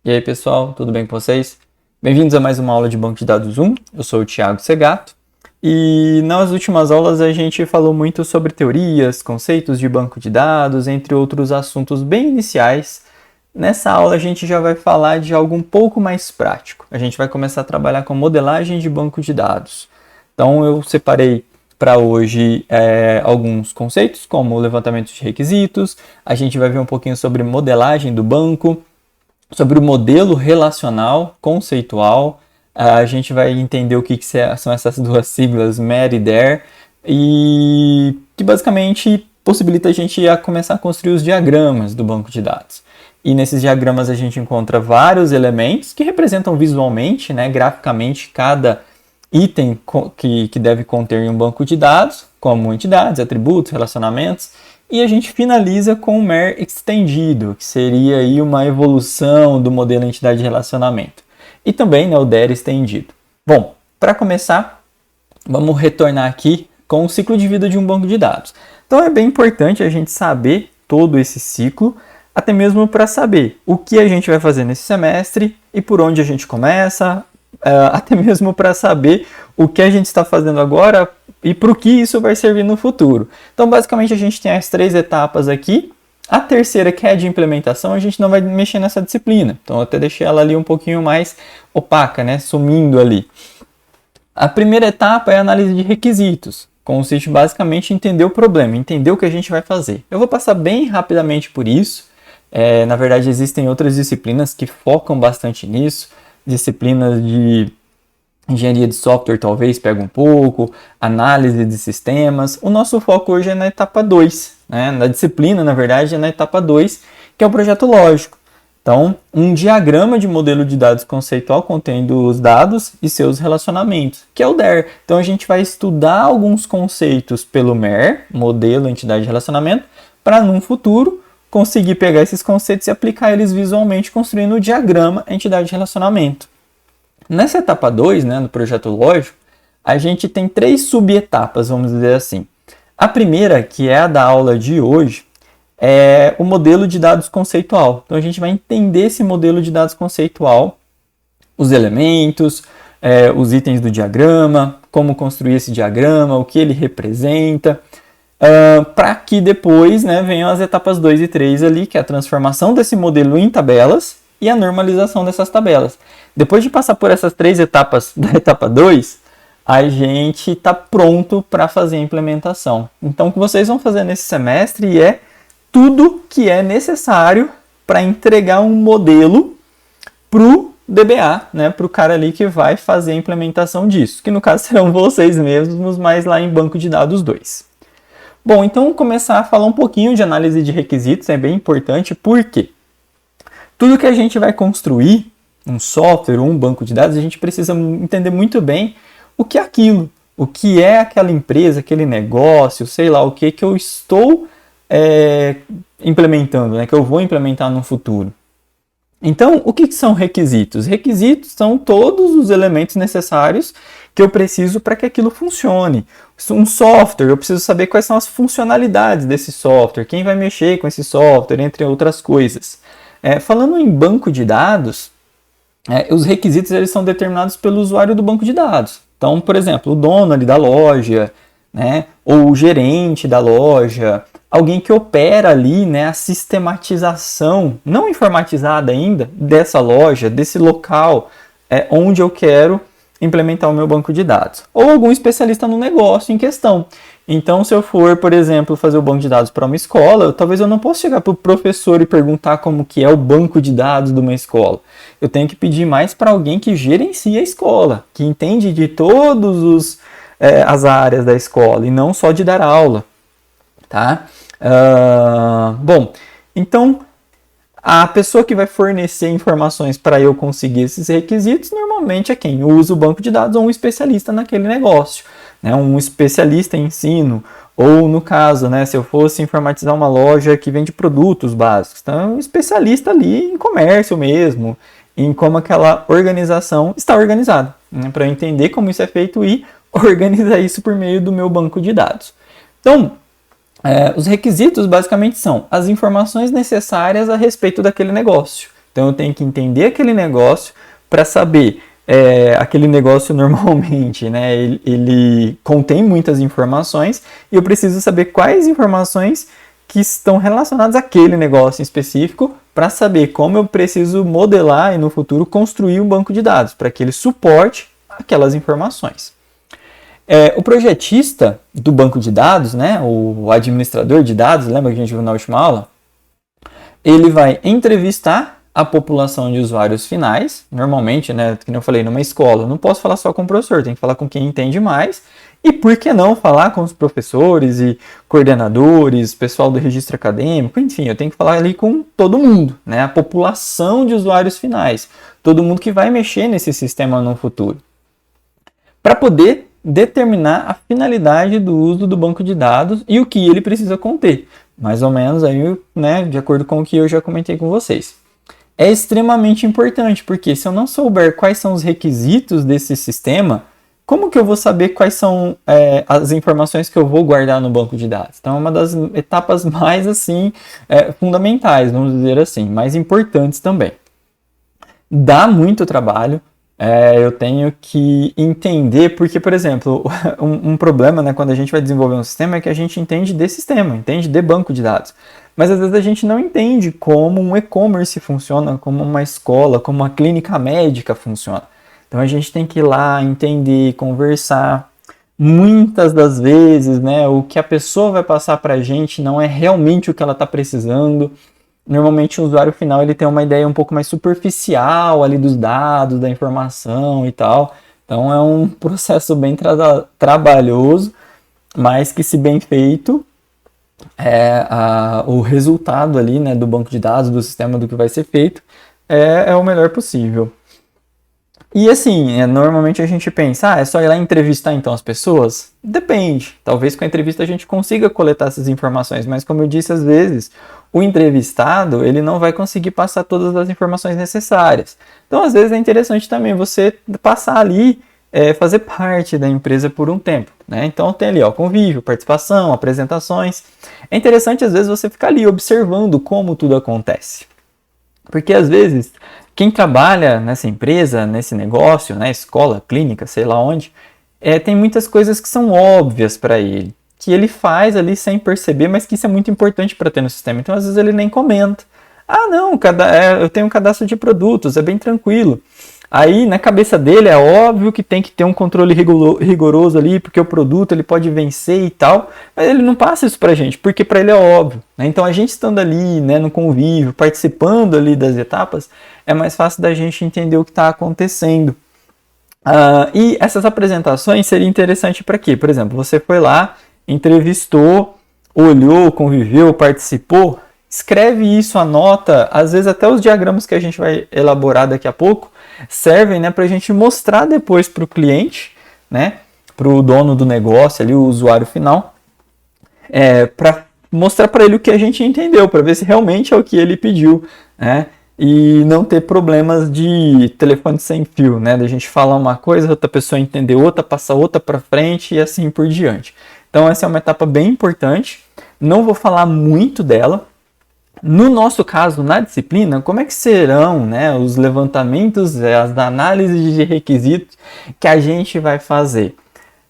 E aí, pessoal, tudo bem com vocês? Bem-vindos a mais uma aula de Banco de Dados 1. Eu sou o Thiago Segato e nas últimas aulas a gente falou muito sobre teorias, conceitos de banco de dados, entre outros assuntos bem iniciais. Nessa aula a gente já vai falar de algo um pouco mais prático. A gente vai começar a trabalhar com modelagem de banco de dados. Então eu separei para hoje alguns conceitos, como o levantamento de requisitos. A gente vai ver um pouquinho sobre modelagem do banco, sobre o modelo relacional conceitual. A gente vai entender o que são essas duas siglas, MER e DER, e que basicamente possibilita a gente começar a construir os diagramas do banco de dados. E nesses diagramas a gente encontra vários elementos que representam visualmente, graficamente, cada item que deve conter em um banco de dados, como entidades, atributos, relacionamentos. E a gente finaliza com o MER extendido, que seria aí uma evolução do modelo entidade de relacionamento. E também o DER estendido. Bom, para começar, vamos retornar aqui com o ciclo de vida de um banco de dados. Então é bem importante a gente saber todo esse ciclo, até mesmo para saber o que a gente vai fazer nesse semestre e por onde a gente começa, até mesmo para saber o que a gente está fazendo agora e para o que isso vai servir no futuro. Então, basicamente, a gente tem as 3 etapas aqui. A terceira, que é de implementação, a gente não vai mexer nessa disciplina. Então, eu até deixei ela ali um pouquinho mais opaca, sumindo ali. A primeira etapa é a análise de requisitos. Consiste basicamente em entender o problema, entender o que a gente vai fazer. Eu vou passar bem rapidamente por isso. Na verdade, existem outras disciplinas que focam bastante nisso. Disciplinas de engenharia de software talvez pega um pouco, análise de sistemas. O nosso foco hoje é na etapa 2, na disciplina, na verdade, é na etapa 2, que é o projeto lógico. Então, um diagrama de modelo de dados conceitual contendo os dados e seus relacionamentos, que é o DER. Então, a gente vai estudar alguns conceitos pelo MER, modelo, entidade de relacionamento, para, num futuro, conseguir pegar esses conceitos e aplicar eles visualmente, construindo o diagrama entidade de relacionamento. Nessa etapa 2, no projeto lógico, a gente tem 3 subetapas, vamos dizer assim. A primeira, que é a da aula de hoje, é o modelo de dados conceitual. Então, a gente vai entender esse modelo de dados conceitual, os elementos, os itens do diagrama, como construir esse diagrama, o que ele representa, para que depois venham as etapas 2 e 3 ali, que é a transformação desse modelo em tabelas e a normalização dessas tabelas. Depois de passar por essas 3 etapas da etapa 2, a gente está pronto para fazer a implementação. Então, o que vocês vão fazer nesse semestre é tudo que é necessário para entregar um modelo para o DBA, para o cara ali que vai fazer a implementação disso, que no caso serão vocês mesmos, mas lá em banco de dados 2. Bom, então vamos começar a falar um pouquinho de análise de requisitos, é bem importante, porque tudo que a gente vai construir, um software ou um banco de dados, a gente precisa entender muito bem o que é aquilo, o que é aquela empresa, aquele negócio, sei lá, o que eu estou implementando, que eu vou implementar no futuro. Então, o que são requisitos? Requisitos são todos os elementos necessários que eu preciso para que aquilo funcione. Um software, eu preciso saber quais são as funcionalidades desse software, quem vai mexer com esse software, entre outras coisas. Falando em banco de dados, os requisitos eles são determinados pelo usuário do banco de dados. Então, por exemplo, o dono ali da loja, ou o gerente da loja, alguém que opera ali a sistematização, não informatizada ainda, dessa loja, desse local onde eu quero implementar o meu banco de dados. Ou algum especialista no negócio em questão. Então, se eu for, por exemplo, fazer o banco de dados para uma escola, talvez eu não possa chegar para o professor e perguntar como que é o banco de dados de uma escola. Eu tenho que pedir mais para alguém que gerencia a escola, que entende de todas as áreas da escola e não só de dar aula. Tá? Bom, então a pessoa que vai fornecer informações para eu conseguir esses requisitos normalmente é quem usa o banco de dados ou um especialista naquele negócio, um especialista em ensino, ou no caso, se eu fosse informatizar uma loja que vende produtos básicos, então um especialista ali em comércio mesmo, em como aquela organização está organizada, para eu entender como isso é feito e organizar isso por meio do meu banco de dados. Então, os requisitos basicamente são as informações necessárias a respeito daquele negócio. Então eu tenho que entender aquele negócio para saber. Aquele negócio normalmente, né, ele contém muitas informações e eu preciso saber quais informações que estão relacionadas àquele negócio em específico para saber como eu preciso modelar e no futuro construir um banco de dados para que ele suporte aquelas informações. O projetista do banco de dados, né, o administrador de dados, lembra que a gente viu na última aula? Ele vai entrevistar a população de usuários finais, normalmente, né, como eu falei, numa escola, eu não posso falar só com o professor, tem que falar com quem entende mais, e por que não falar com os professores e coordenadores, pessoal do registro acadêmico, enfim, eu tenho que falar ali com todo mundo, né, a população de usuários finais, todo mundo que vai mexer nesse sistema no futuro, para poder determinar a finalidade do uso do banco de dados e o que ele precisa conter, mais ou menos aí, né, de acordo com o que eu já comentei com vocês. É extremamente importante, porque se eu não souber quais são os requisitos desse sistema, como que eu vou saber quais são as informações que eu vou guardar no banco de dados? Então é uma das etapas mais assim fundamentais, vamos dizer assim, mais importantes também. Dá muito trabalho, eu tenho que entender, porque, por exemplo, um problema, né, quando a gente vai desenvolver um sistema é que a gente entende de sistema, entende de banco de dados. Mas às vezes a gente não entende como um e-commerce funciona, como uma escola, como uma clínica médica funciona. Então a gente tem que ir lá, entender, conversar. Muitas das vezes, né, o que a pessoa vai passar para a gente não é realmente o que ela está precisando. Normalmente o usuário final ele tem uma ideia um pouco mais superficial ali dos dados, da informação e tal. Então é um processo bem trabalhoso, mas que, se bem feito, o resultado ali, né, do banco de dados, do sistema, do que vai ser feito, é o melhor possível. E assim, normalmente a gente pensa, é só ir lá entrevistar então as pessoas? Depende. Talvez com a entrevista a gente consiga coletar essas informações, mas como eu disse, às vezes o entrevistado ele não vai conseguir passar todas as informações necessárias. Então, às vezes é interessante também você passar ali, fazer parte da empresa por um tempo, né? Então tem ali, convívio, participação, apresentações. É interessante às vezes você ficar ali observando como tudo acontece. Porque às vezes quem trabalha nessa empresa, nesse negócio, na escola, clínica, sei lá onde, tem muitas coisas que são óbvias para ele, que ele faz ali sem perceber, mas que isso é muito importante para ter no sistema. Então às vezes ele nem comenta. Ah, não, eu tenho um cadastro de produtos, é bem tranquilo. Aí, na cabeça dele, é óbvio que tem que ter um controle rigoroso ali, porque o produto ele pode vencer e tal, mas ele não passa isso pra gente, porque para ele é óbvio, né? Então, a gente estando ali, né, no convívio, participando ali das etapas, é mais fácil da gente entender o que está acontecendo. E essas apresentações seriam interessantes para quê? Por exemplo, você foi lá, entrevistou, olhou, conviveu, participou, escreve isso, anota, às vezes até os diagramas que a gente vai elaborar daqui a pouco, servem, né, para a gente mostrar depois para o cliente, né, para o dono do negócio, ali, o usuário final, para mostrar para ele o que a gente entendeu, para ver se realmente é o que ele pediu, né, e não ter problemas de telefone sem fio, né, da gente falar uma coisa, outra pessoa entender outra, passar outra para frente e assim por diante. Então essa é uma etapa bem importante, não vou falar muito dela. No nosso caso, na disciplina, como é que serão, né, os levantamentos, as análises de requisitos que a gente vai fazer?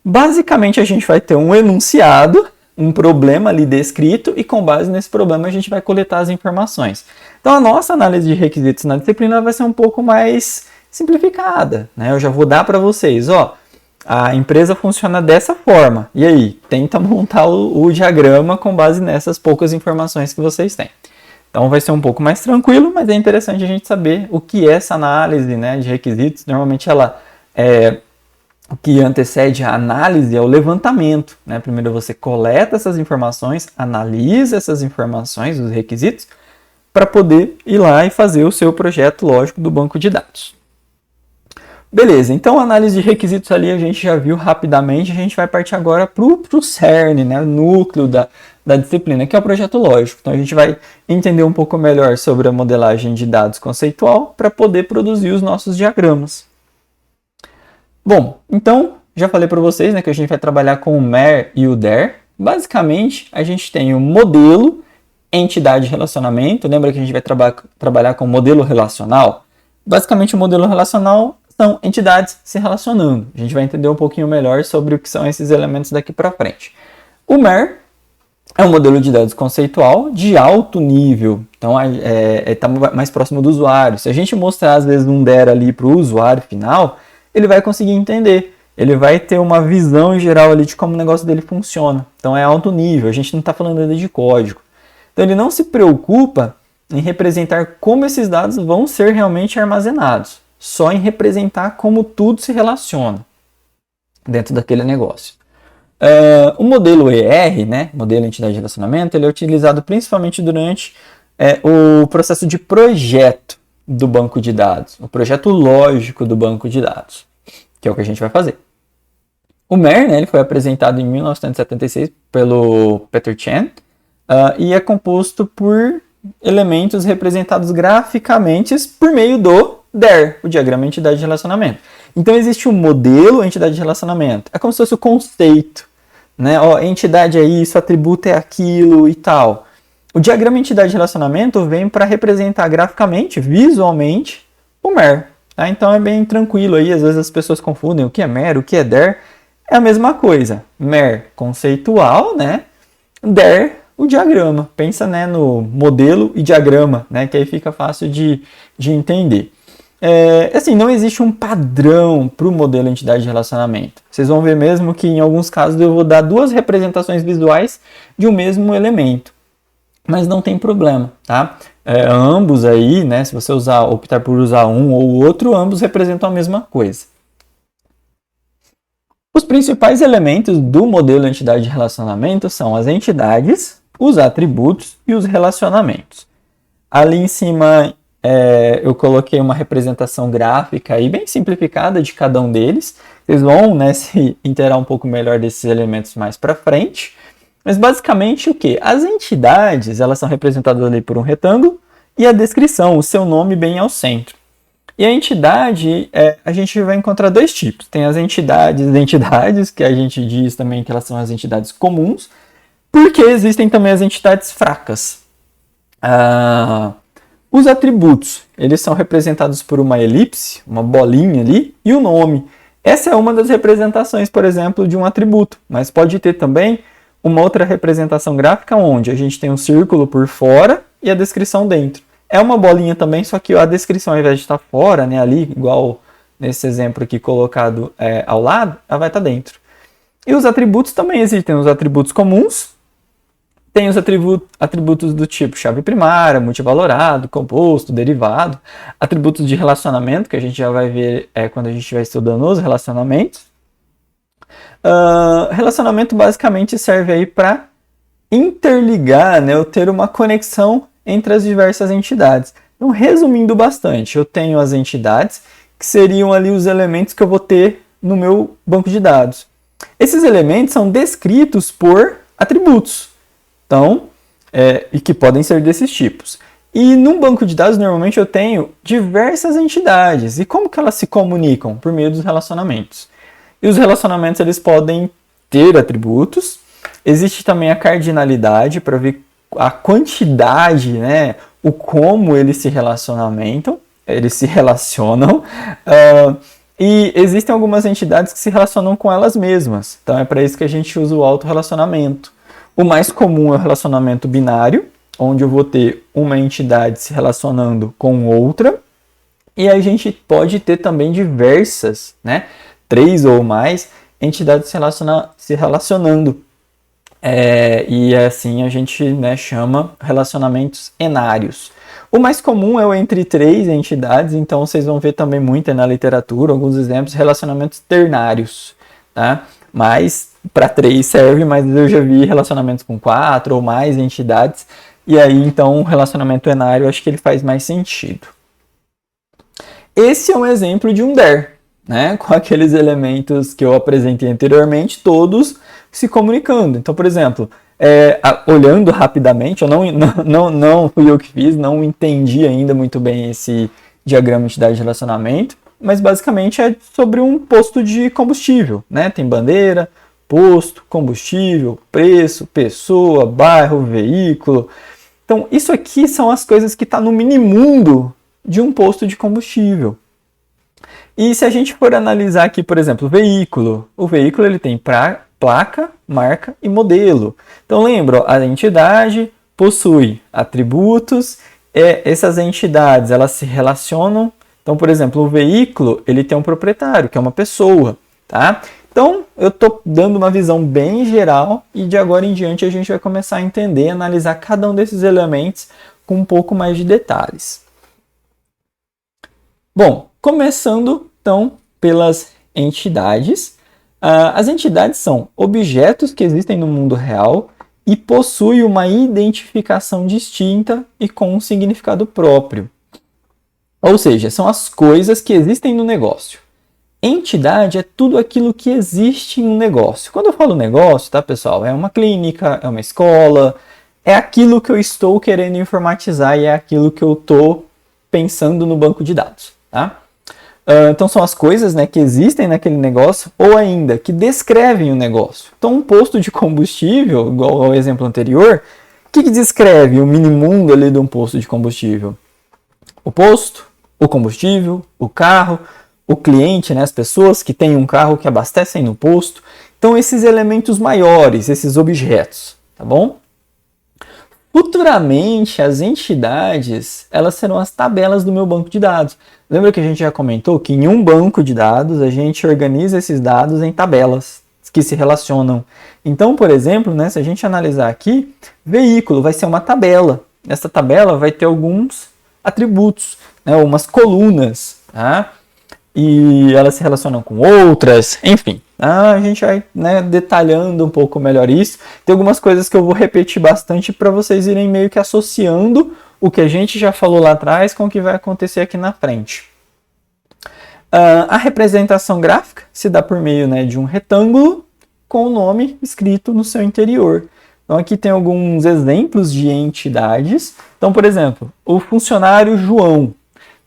Basicamente, a gente vai ter um enunciado, um problema ali descrito, e com base nesse problema a gente vai coletar as informações. Então, a nossa análise de requisitos na disciplina vai ser um pouco mais simplificada, né? Eu já vou dar para vocês, a empresa funciona dessa forma. E aí, tenta montar o diagrama com base nessas poucas informações que vocês têm. Então vai ser um pouco mais tranquilo, mas é interessante a gente saber o que é essa análise, né, de requisitos. Normalmente o que antecede a análise é o levantamento, né? Primeiro você coleta essas informações, analisa essas informações, os requisitos, para poder ir lá e fazer o seu projeto lógico do banco de dados. Beleza, então a análise de requisitos ali a gente já viu rapidamente, a gente vai partir agora para o cerne, né, o núcleo da disciplina, que é o projeto lógico. Então a gente vai entender um pouco melhor sobre a modelagem de dados conceitual para poder produzir os nossos diagramas. Bom, então já falei para vocês, né, que a gente vai trabalhar com o MER e o DER. Basicamente a gente tem o modelo entidade e relacionamento. Lembra que a gente vai trabalhar com modelo relacional? Basicamente, o modelo relacional são entidades se relacionando. A gente vai entender um pouquinho melhor sobre o que são esses elementos daqui para frente. O MER é um modelo de dados conceitual de alto nível, então está mais próximo do usuário. Se a gente mostrar, às vezes, um DER ali para o usuário final, ele vai conseguir entender. Ele vai ter uma visão geral ali de como o negócio dele funciona. Então é alto nível, a gente não está falando ainda de código. Então ele não se preocupa em representar como esses dados vão ser realmente armazenados, só em representar como tudo se relaciona dentro daquele negócio. O modelo ER, né, modelo entidade de relacionamento, ele é utilizado principalmente durante o processo de projeto do banco de dados, o projeto lógico do banco de dados, que é o que a gente vai fazer. O MER, né, ele foi apresentado em 1976 pelo Peter Chan e é composto por elementos representados graficamente por meio do DER, o diagrama entidade de relacionamento. Então existe um modelo entidade de relacionamento, é como se fosse o conceito, né? Entidade é isso, atributo é aquilo e tal. O diagrama entidade de relacionamento vem para representar graficamente, visualmente, o MER. Tá? Então é bem tranquilo aí, às vezes as pessoas confundem o que é MER, o que é DER, é a mesma coisa. MER conceitual, né? DER o diagrama. Pensa, né, no modelo e diagrama, né, que aí fica fácil de entender. Assim, não existe um padrão para o modelo entidade de relacionamento. Vocês vão ver mesmo que em alguns casos eu vou dar duas representações visuais de um mesmo elemento. Mas não tem problema, tá? Ambos aí, né, se você optar por usar um ou o outro, ambos representam a mesma coisa. Os principais elementos do modelo entidade de relacionamento são as entidades, os atributos e os relacionamentos. Ali em cima eu coloquei uma representação gráfica aí bem simplificada de cada um deles. Vocês vão, né, se inteirar um pouco melhor desses elementos mais para frente. Mas basicamente o que? As entidades, elas são representadas ali por um retângulo e a descrição, o seu nome bem ao centro. E a entidade, a gente vai encontrar dois tipos. Tem as entidades, que a gente diz também que elas são as entidades comuns, porque existem também as entidades fracas. Os atributos, eles são representados por uma elipse, uma bolinha ali, e o nome. Essa é uma das representações, por exemplo, de um atributo, mas pode ter também uma outra representação gráfica onde a gente tem um círculo por fora e a descrição dentro. É uma bolinha também, só que a descrição, ao invés de estar fora, né, ali, igual nesse exemplo aqui colocado ao lado, ela vai estar dentro. E os atributos também existem, os atributos comuns, tem os atributos do tipo chave primária, multivalorado, composto, derivado, atributos de relacionamento, que a gente já vai ver quando a gente vai estudando os relacionamentos. Relacionamento basicamente serve aí para interligar, né, ou ter uma conexão entre as diversas entidades. Então, resumindo bastante, eu tenho as entidades, que seriam ali os elementos que eu vou ter no meu banco de dados. Esses elementos são descritos por atributos, então, e que podem ser desses tipos. E num banco de dados, normalmente, eu tenho diversas entidades. E como que elas se comunicam? Por meio dos relacionamentos. E os relacionamentos, eles podem ter atributos. Existe também a cardinalidade, para ver a quantidade, né, o como eles se relacionam. E existem algumas entidades que se relacionam com elas mesmas. Então, é para isso que a gente usa o autorrelacionamento. O mais comum é o relacionamento binário, onde eu vou ter uma entidade se relacionando com outra. E a gente pode ter também diversas, né, 3 ou mais entidades se relacionando. E assim a gente, né, chama relacionamentos enários. O mais comum é o entre 3 entidades, então vocês vão ver também muito na literatura, alguns exemplos, relacionamentos ternários, tá? Mas para 3 serve, mas eu já vi relacionamentos com 4 ou mais entidades, e aí então o relacionamento enário acho que ele faz mais sentido. Esse é um exemplo de um DER, né? Com aqueles elementos que eu apresentei anteriormente, todos se comunicando. Então, por exemplo, olhando rapidamente, eu não fui eu que fiz, não entendi ainda muito bem esse diagrama de entidade de relacionamento, mas basicamente é sobre um posto de combustível, né? Tem bandeira, posto, combustível, preço, pessoa, bairro, veículo. Então, isso aqui são as coisas que estão no minimundo de um posto de combustível. E se a gente for analisar aqui, por exemplo, o veículo ele tem placa, marca e modelo. Então, lembra, a entidade possui atributos, essas entidades elas se relacionam. Então, por exemplo, o veículo ele tem um proprietário, que é uma pessoa, tá? Então, eu estou dando uma visão bem geral e de agora em diante a gente vai começar a entender, analisar cada um desses elementos com um pouco mais de detalhes. Bom, começando então pelas entidades. As entidades são objetos que existem no mundo real e possuem uma identificação distinta e com um significado próprio. Ou seja, são as coisas que existem no negócio. Entidade é tudo aquilo que existe em um negócio. Quando eu falo negócio, tá, pessoal? É uma clínica, é uma escola, é aquilo que eu estou querendo informatizar e é aquilo que eu estou pensando no banco de dados, tá? Então são as coisas, né, que existem naquele negócio ou ainda que descrevem o negócio. Então um posto de combustível, igual ao exemplo anterior, o que descreve o minimundo ali de um posto de combustível? O posto, o combustível, o carro, o cliente, né, as pessoas que têm um carro que abastecem no posto. Então esses elementos maiores, esses objetos, tá bom? Futuramente, as entidades, elas serão as tabelas do meu banco de dados. Lembra que a gente já comentou que em um banco de dados, a gente organiza esses dados em tabelas que se relacionam. Então, por exemplo, né, se a gente analisar aqui, veículo vai ser uma tabela. Essa tabela vai ter alguns atributos, né, umas colunas, tá? E elas se relacionam com outras, enfim. A gente vai, né, detalhando um pouco melhor isso. Tem algumas coisas que eu vou repetir bastante para vocês irem meio que associando o que a gente já falou lá atrás com o que vai acontecer aqui na frente. A representação gráfica se dá por meio, né, de um retângulo com o nome escrito no seu interior. Então aqui tem alguns exemplos de entidades. Então, por exemplo, o funcionário João.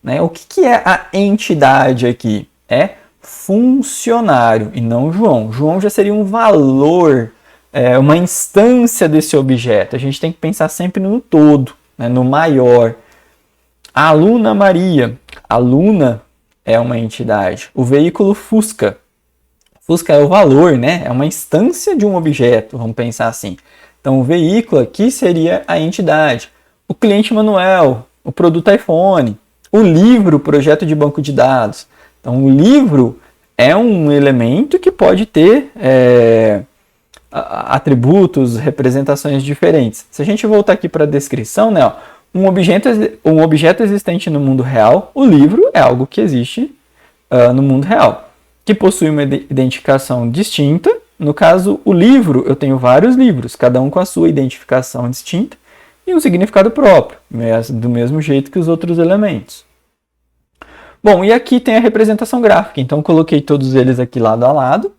Né? O que é a entidade aqui? É funcionário e não João. João já seria um valor, uma instância desse objeto. A gente tem que pensar sempre no todo, né? No maior. A aluna Maria. Aluna é uma entidade. O veículo Fusca. Fusca é o valor, né? É uma instância de um objeto, vamos pensar assim. Então o veículo aqui seria a entidade. O cliente Manuel, o produto iPhone. O livro, projeto de banco de dados. Então, o livro é um elemento que pode ter atributos, representações diferentes. Se a gente voltar aqui para a descrição, né, ó, um objeto existente no mundo real, o livro é algo que existe no mundo real, que possui uma identificação distinta. No caso, o livro, eu tenho vários livros, cada um com a sua identificação distinta, e um significado próprio, do mesmo jeito que os outros elementos. Bom, e aqui tem a representação gráfica, então coloquei todos eles aqui lado a lado.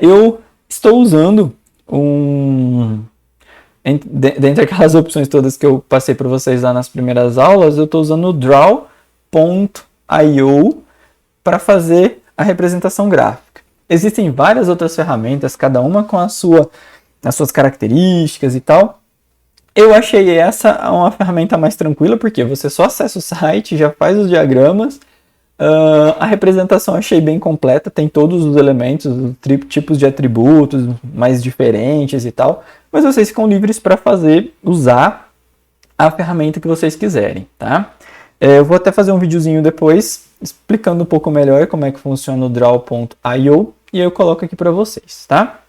Eu estou usando dentre aquelas opções todas que eu passei para vocês lá nas primeiras aulas, eu estou usando o Draw.io para fazer a representação gráfica. Existem várias outras ferramentas, cada uma com as suas características e tal. Eu achei essa uma ferramenta mais tranquila, porque você só acessa o site, já faz os diagramas. A representação achei bem completa, tem todos os elementos, os tipos de atributos mais diferentes e tal. Mas vocês ficam livres para usar a ferramenta que vocês quiserem, tá? Eu vou até fazer um videozinho depois explicando um pouco melhor como é que funciona o Draw.io e eu coloco aqui para vocês, tá?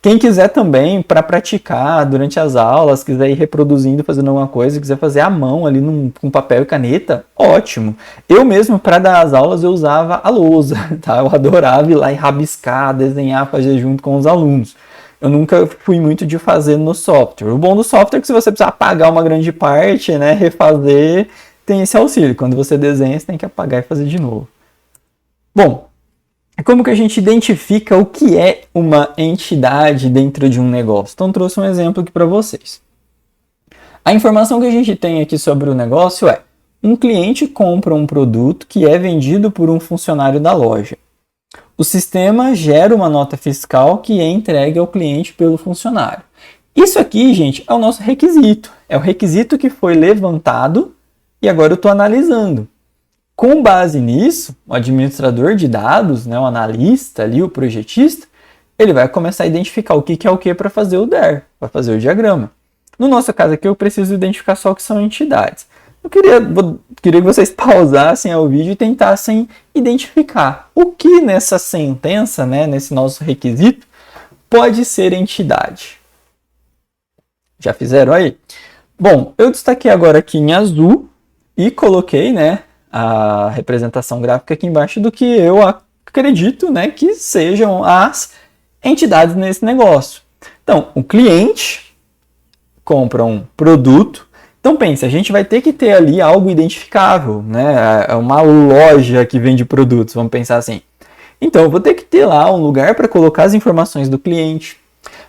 Quem quiser também, para praticar durante as aulas, quiser ir reproduzindo, fazendo alguma coisa, quiser fazer à mão ali com papel e caneta, ótimo. Eu mesmo, para dar as aulas, eu usava a lousa, tá? Eu adorava ir lá e rabiscar, desenhar, fazer junto com os alunos. Eu nunca fui muito de fazer no software. O bom do software é que se você precisar apagar uma grande parte, né, refazer, tem esse auxílio. Quando você desenha, você tem que apagar e fazer de novo. Bom, como que a gente identifica o que é uma entidade dentro de um negócio? Então, trouxe um exemplo aqui para vocês. A informação que a gente tem aqui sobre o negócio é: um cliente compra um produto que é vendido por um funcionário da loja. O sistema gera uma nota fiscal que é entregue ao cliente pelo funcionário. Isso aqui, gente, é o nosso requisito. É o requisito que foi levantado e agora eu estou analisando. Com base nisso, o administrador de dados, né, o analista ali, o projetista, ele vai começar a identificar o que é o que para fazer o DER, para fazer o diagrama. No nosso caso aqui, eu preciso identificar só o que são entidades. Eu queria que vocês pausassem o vídeo e tentassem identificar o que nessa sentença, né, nesse nosso requisito, pode ser entidade. Já fizeram aí? Bom, eu destaquei agora aqui em azul e coloquei, né, a representação gráfica aqui embaixo do que eu acredito, né, que sejam as entidades nesse negócio. Então, o cliente compra um produto. Então pense, a gente vai ter que ter ali algo identificável, né? É uma loja que vende produtos, vamos pensar assim. Então eu vou ter que ter lá um lugar para colocar as informações do cliente,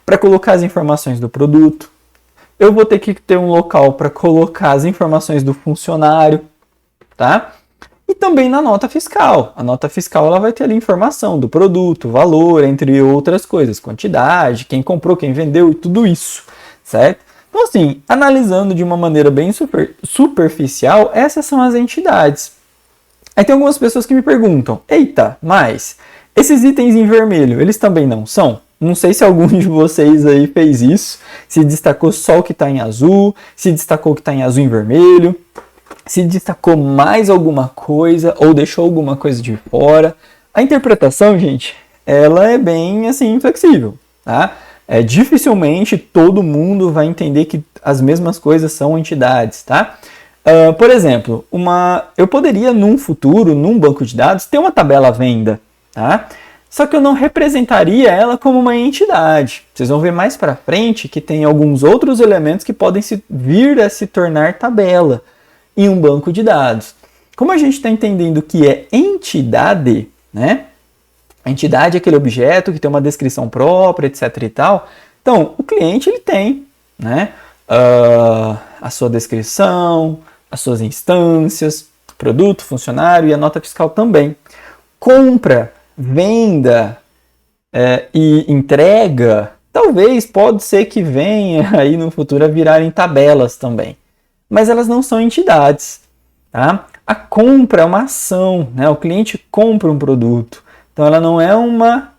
para colocar as informações do produto. Eu vou ter que ter um local para colocar as informações do funcionário, tá? E também na nota fiscal. A nota fiscal ela vai ter ali informação do produto, valor, entre outras coisas, quantidade, quem comprou, quem vendeu e tudo isso, certo? Então, assim, analisando de uma maneira bem superficial, essas são as entidades. Aí tem algumas pessoas que me perguntam, eita, mas esses itens em vermelho, eles também não são? Não sei se algum de vocês aí fez isso, se destacou só o que está em azul, se destacou o que está em azul em vermelho, se destacou mais alguma coisa ou deixou alguma coisa de fora. A interpretação, gente, ela é bem, assim, flexível, tá? Dificilmente todo mundo vai entender que as mesmas coisas são entidades, tá? Por exemplo, eu poderia num futuro, num banco de dados, ter uma tabela venda, tá? Só que eu não representaria ela como uma entidade. Vocês vão ver mais para frente que tem alguns outros elementos que podem vir a se tornar tabela em um banco de dados. Como a gente está entendendo que é entidade, né? A entidade é aquele objeto que tem uma descrição própria, etc. e tal. Então, o cliente ele tem, né, a sua descrição, as suas instâncias, produto, funcionário e a nota fiscal também. Compra, venda e entrega, talvez pode ser que venha aí no futuro a virarem tabelas também. Mas elas não são entidades, tá? A compra é uma ação, né? O cliente compra um produto. Então ela não é uma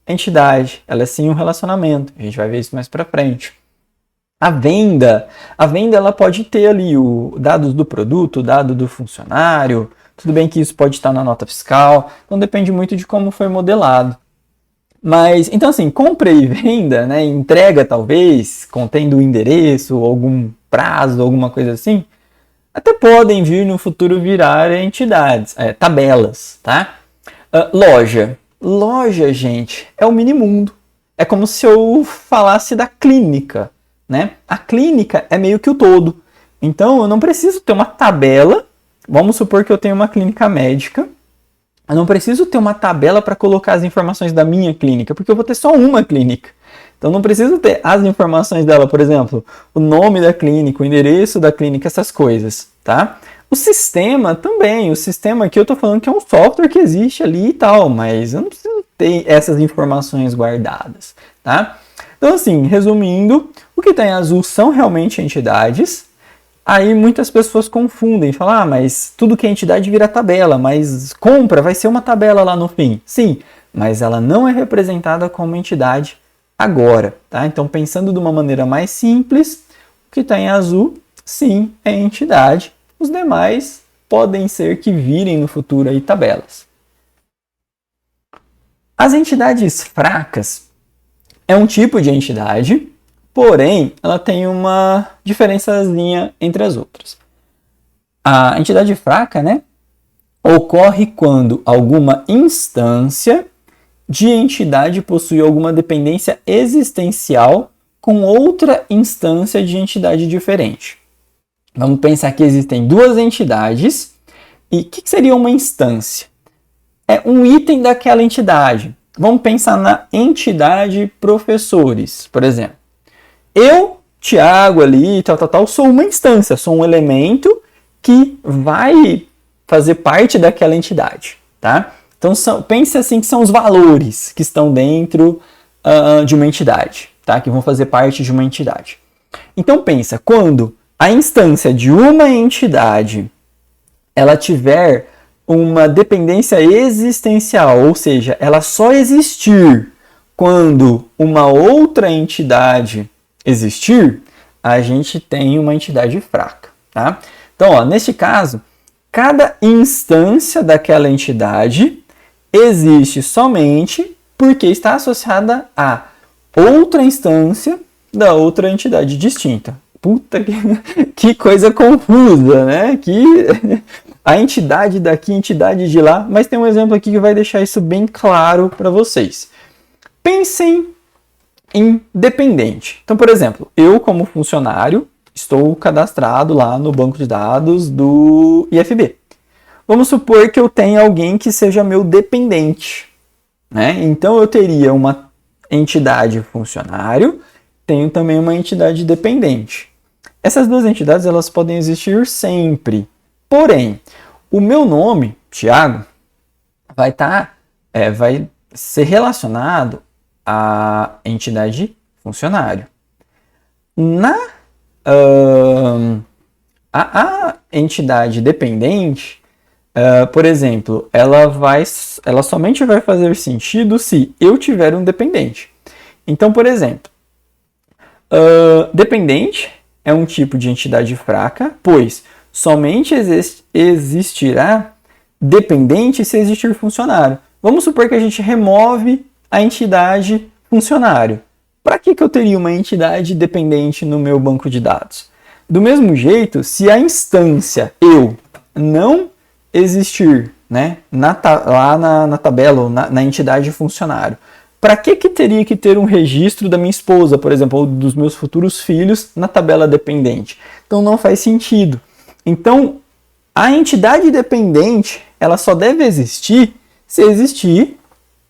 entidade, ela é sim um relacionamento. A gente vai ver isso mais para frente. A venda ela pode ter ali os dados do produto, o dado do funcionário. Tudo bem que isso pode estar na nota fiscal, então depende muito de como foi modelado. Mas, então assim, compra e venda, né, entrega talvez, contendo o endereço, algum prazo, alguma coisa assim, até podem vir no futuro virar entidades, tabelas, tá? Loja, gente, é o mini mundo. É como se eu falasse da clínica, né? A clínica é meio que o todo. Então, eu não preciso ter uma tabela. Vamos supor que eu tenho uma clínica médica. Eu não preciso ter uma tabela para colocar as informações da minha clínica, porque eu vou ter só uma clínica. Então, não preciso ter as informações dela, por exemplo, o nome da clínica, o endereço da clínica, essas coisas, tá? O sistema também, o sistema aqui eu estou falando que é um software que existe ali e tal, mas eu não preciso ter essas informações guardadas, tá? Então assim, resumindo, o que está em azul são realmente entidades. Aí muitas pessoas confundem, falam, mas tudo que é entidade vira tabela, mas compra vai ser uma tabela lá no fim. Sim, mas ela não é representada como entidade agora, tá? Então pensando de uma maneira mais simples, o que está em azul, sim, é entidade. Os demais podem ser que virem no futuro aí tabelas. As entidades fracas é um tipo de entidade, porém ela tem uma diferençazinha entre as outras. A entidade fraca, né, ocorre quando alguma instância de entidade possui alguma dependência existencial com outra instância de entidade diferente. Vamos pensar que existem duas entidades. E o que seria uma instância? É um item daquela entidade. Vamos pensar na entidade professores, por exemplo. Eu, Tiago ali, sou uma instância, sou um elemento que vai fazer parte daquela entidade, tá? Então pense assim que são os valores que estão dentro de uma entidade. tá? Que vão fazer parte de uma entidade. Então pensa, quando a instância de uma entidade ela tiver uma dependência existencial, ou seja, ela só existir quando uma outra entidade existir, a gente tem uma entidade fraca, tá? Então, ó, neste caso, cada instância daquela entidade existe somente porque está associada a outra instância da outra entidade distinta. Puta que coisa confusa, né? Que a entidade daqui, a entidade de lá, mas tem um exemplo aqui que vai deixar isso bem claro para vocês. Pensem em dependente. Então, por exemplo, eu como funcionário estou cadastrado lá no banco de dados do IFB. Vamos supor que eu tenha alguém que seja meu dependente, né? Então eu teria uma entidade funcionário, tenho também uma entidade dependente. Essas duas entidades elas podem existir sempre. Porém, o meu nome, Thiago, vai ser relacionado à entidade funcionário. A entidade dependente, por exemplo, ela somente vai fazer sentido se eu tiver um dependente. Então, por exemplo, dependente é um tipo de entidade fraca, pois somente existirá dependente se existir funcionário. Vamos supor que a gente remove a entidade funcionário. Para que eu teria uma entidade dependente no meu banco de dados? Do mesmo jeito, se a instância eu não existir, né, lá na tabela, ou na entidade funcionário, para que teria que ter um registro da minha esposa, por exemplo, ou dos meus futuros filhos na tabela dependente? Então não faz sentido. Então, a entidade dependente, ela só deve existir se existir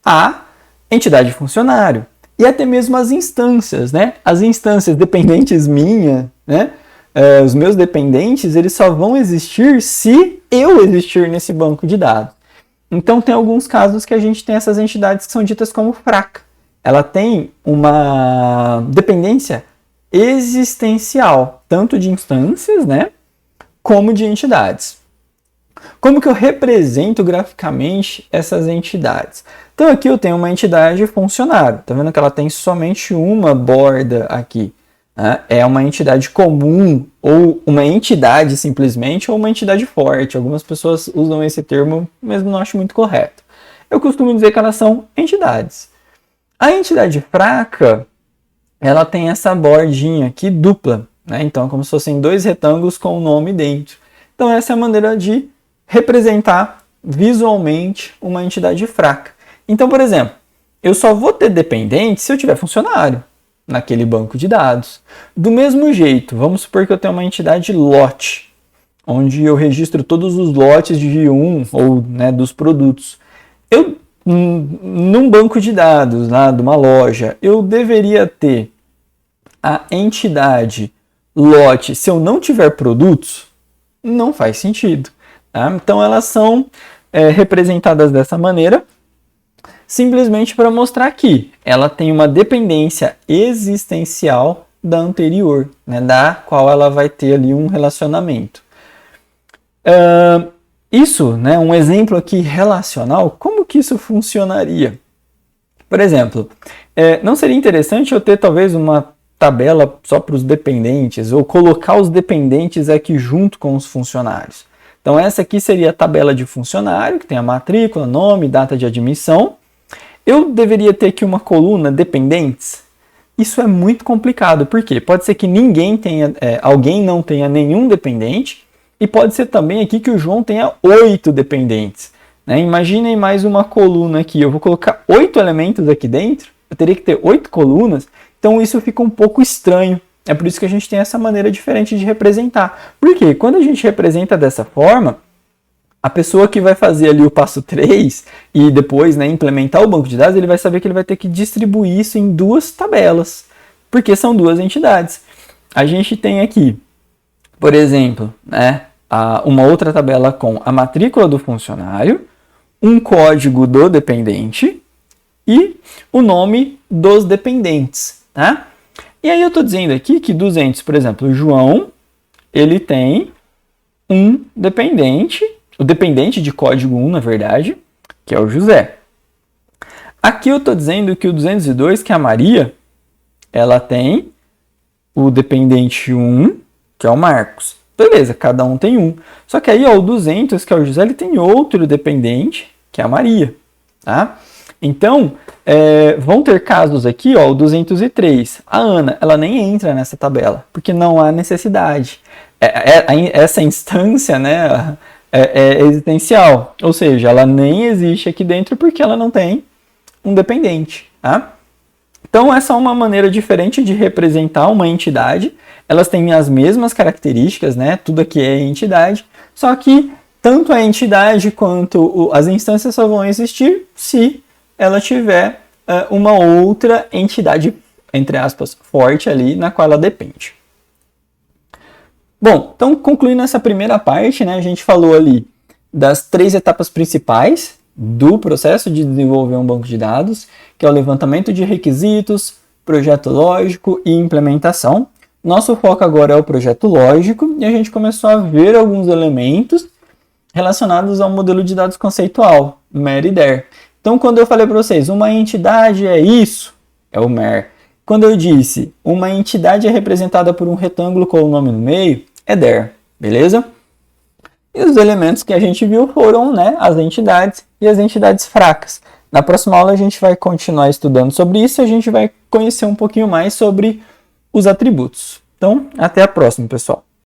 a entidade funcionário. E até mesmo as instâncias, né? As instâncias dependentes minha, né? Os meus dependentes, eles só vão existir se eu existir nesse banco de dados. Então, tem alguns casos que a gente tem essas entidades que são ditas como fraca. Ela tem uma dependência existencial, tanto de instâncias, né, como de entidades. Como que eu represento graficamente essas entidades? Então, aqui eu tenho uma entidade funcionário. Tá vendo que ela tem somente uma borda aqui? Né? É uma entidade comum, ou uma entidade simplesmente, ou uma entidade forte. Algumas pessoas usam esse termo, mas não acho muito correto. Eu costumo dizer que elas são entidades. A entidade fraca, ela tem essa bordinha aqui dupla, né? Então é como se fossem dois retângulos com o nome dentro. Então essa é a maneira de representar visualmente uma entidade fraca. Então, por exemplo, eu só vou ter dependente se eu tiver funcionário naquele banco de dados. Do mesmo jeito, vamos supor que eu tenho uma entidade lote, onde eu registro todos os lotes de um ou, né, dos produtos. Num banco de dados, lá de uma loja, eu deveria ter a entidade lote se eu não tiver produtos? Não faz sentido. Tá? Então elas são representadas dessa maneira, simplesmente para mostrar que ela tem uma dependência existencial da anterior, né, da qual ela vai ter ali um relacionamento. Isso, né, um exemplo aqui relacional, como que isso funcionaria? Por exemplo, não seria interessante eu ter talvez uma tabela só para os dependentes, ou colocar os dependentes aqui junto com os funcionários? Então essa aqui seria a tabela de funcionário, que tem a matrícula, nome, data de admissão. Eu deveria ter aqui uma coluna dependentes? Isso é muito complicado, porque pode ser que alguém não tenha nenhum dependente, e pode ser também aqui que o João tenha 8 dependentes. Né? Imaginem mais uma coluna aqui, eu vou colocar 8 elementos aqui dentro, eu teria que ter 8 colunas, então isso fica um pouco estranho. É por isso que a gente tem essa maneira diferente de representar. Porque quando a gente representa dessa forma, a pessoa que vai fazer ali o passo 3 e depois, né, implementar o banco de dados, ele vai saber que ele vai ter que distribuir isso em duas tabelas, porque são duas entidades. A gente tem aqui, por exemplo, né, uma outra tabela com a matrícula do funcionário, um código do dependente e o nome dos dependentes. Tá? E aí eu estou dizendo aqui que 200, por exemplo, o João, ele tem um dependente, o dependente de código 1, na verdade, que é o José. Aqui eu estou dizendo que o 202, que é a Maria, ela tem o dependente 1, que é o Marcos. Beleza, cada um tem um. Só que aí, ó, o 200, que é o José, ele tem outro dependente, que é a Maria. Tá? Então, vão ter casos aqui, ó, o 203. A Ana, ela nem entra nessa tabela, porque não há necessidade. Essa instância, né, é existencial. Ou seja, ela nem existe aqui dentro porque ela não tem um dependente. Tá? Então, essa é uma maneira diferente de representar uma entidade. Elas têm as mesmas características, né? Tudo aqui é entidade, só que tanto a entidade quanto as instâncias só vão existir se ela tiver uma outra entidade, entre aspas, forte ali, na qual ela depende. Bom, então concluindo essa primeira parte, né, a gente falou ali das 3 etapas principais do processo de desenvolver um banco de dados, que é o levantamento de requisitos, projeto lógico e implementação. Nosso foco agora é o projeto lógico e a gente começou a ver alguns elementos relacionados ao modelo de dados conceitual, MER e DER. Então, quando eu falei para vocês, uma entidade é isso, é o MER. Quando eu disse, uma entidade é representada por um retângulo com o nome no meio, é DER, beleza? E os elementos que a gente viu foram, né, as entidades e as entidades fracas. Na próxima aula a gente vai continuar estudando sobre isso e a gente vai conhecer um pouquinho mais sobre os atributos. Então, até a próxima, pessoal.